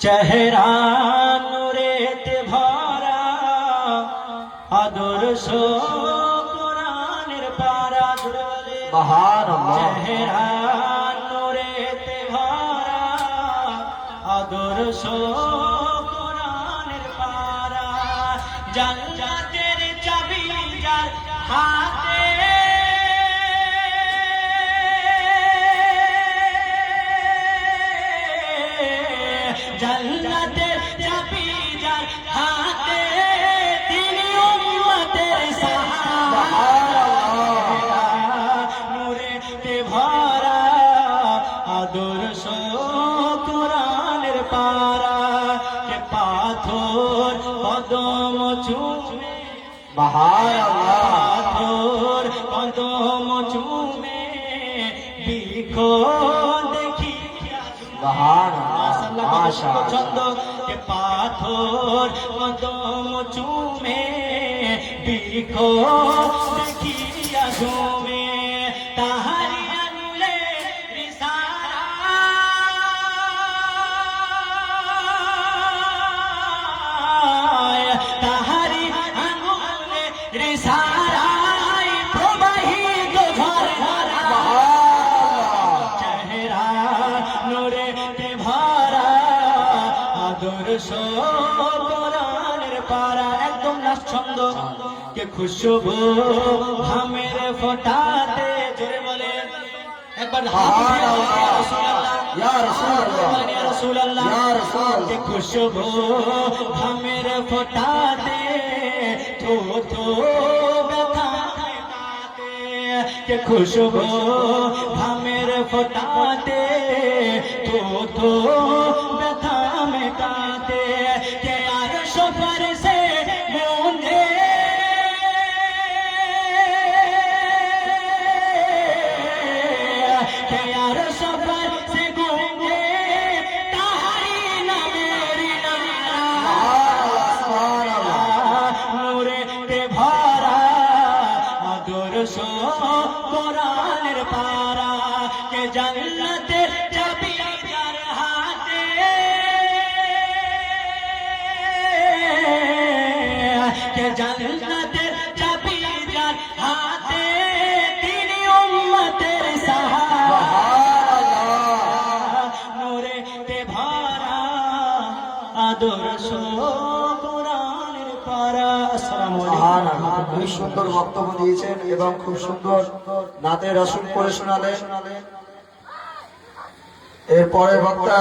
চেহারা নূরেতে ভরা আদর্শ কোরআনের পারা সুবহানাল্লাহ। চেহারা নূরেতে ভরা আদর্শ কোরআনের পারা জান্নাতের চাবি যার হাতে জান্নাতের চাবি যার হাতে তিনি উম্মতের সাহারা নূরেতে ভরা আদর্শ কোরআনের পারা কে পাথর কদম চুমে পাথর কদম চুমে বিখো দেখি ছন্দ কে পাথর কদম চুমে বিখো দেখিয়া ঝুমে তাহারি আঙুলে রিসারায় তাহারি আঙুলে রিসারায় প্রবাহিত ঝরঝরা চেহারা নূরেতে ভরা আদর্শ কোরআনের পারা একদম লাস্ট ছন্দ কে খুশবু ঘামের ফোঁটাতে জোরে বলে একবার ইয়া রাসূলুল্লাহ ইয়া রাসূলুল্লাহ ইয়া রাসূল কে খুশবু ঘামের ফোঁটাতে থো থো ব্যথা মেটাতে কে খুশবু ঘামের ফোঁটাতে থো থো ব্যথা মেটাতে কে আর সফর সে মুঝে কে আর সফর সে গুঞ্জে তাহারি নামের নারা নূরেতে ভরা আদর্শ কোরআনের পারা কে জান্নাতের চাবি যার হাতে কে জান্নাতের চাবি যার হাতে তিনি উম্মতের সাহারা নূরেতে ভরা আদর্শ কোরআনের পারা আসসালামু আলাইকুম। খুব সুন্দর বক্তব্য দিয়েছেন এবং খুব সুন্দর নাতে রাসূল পড়ে শোনালেন। এরপরে বক্তা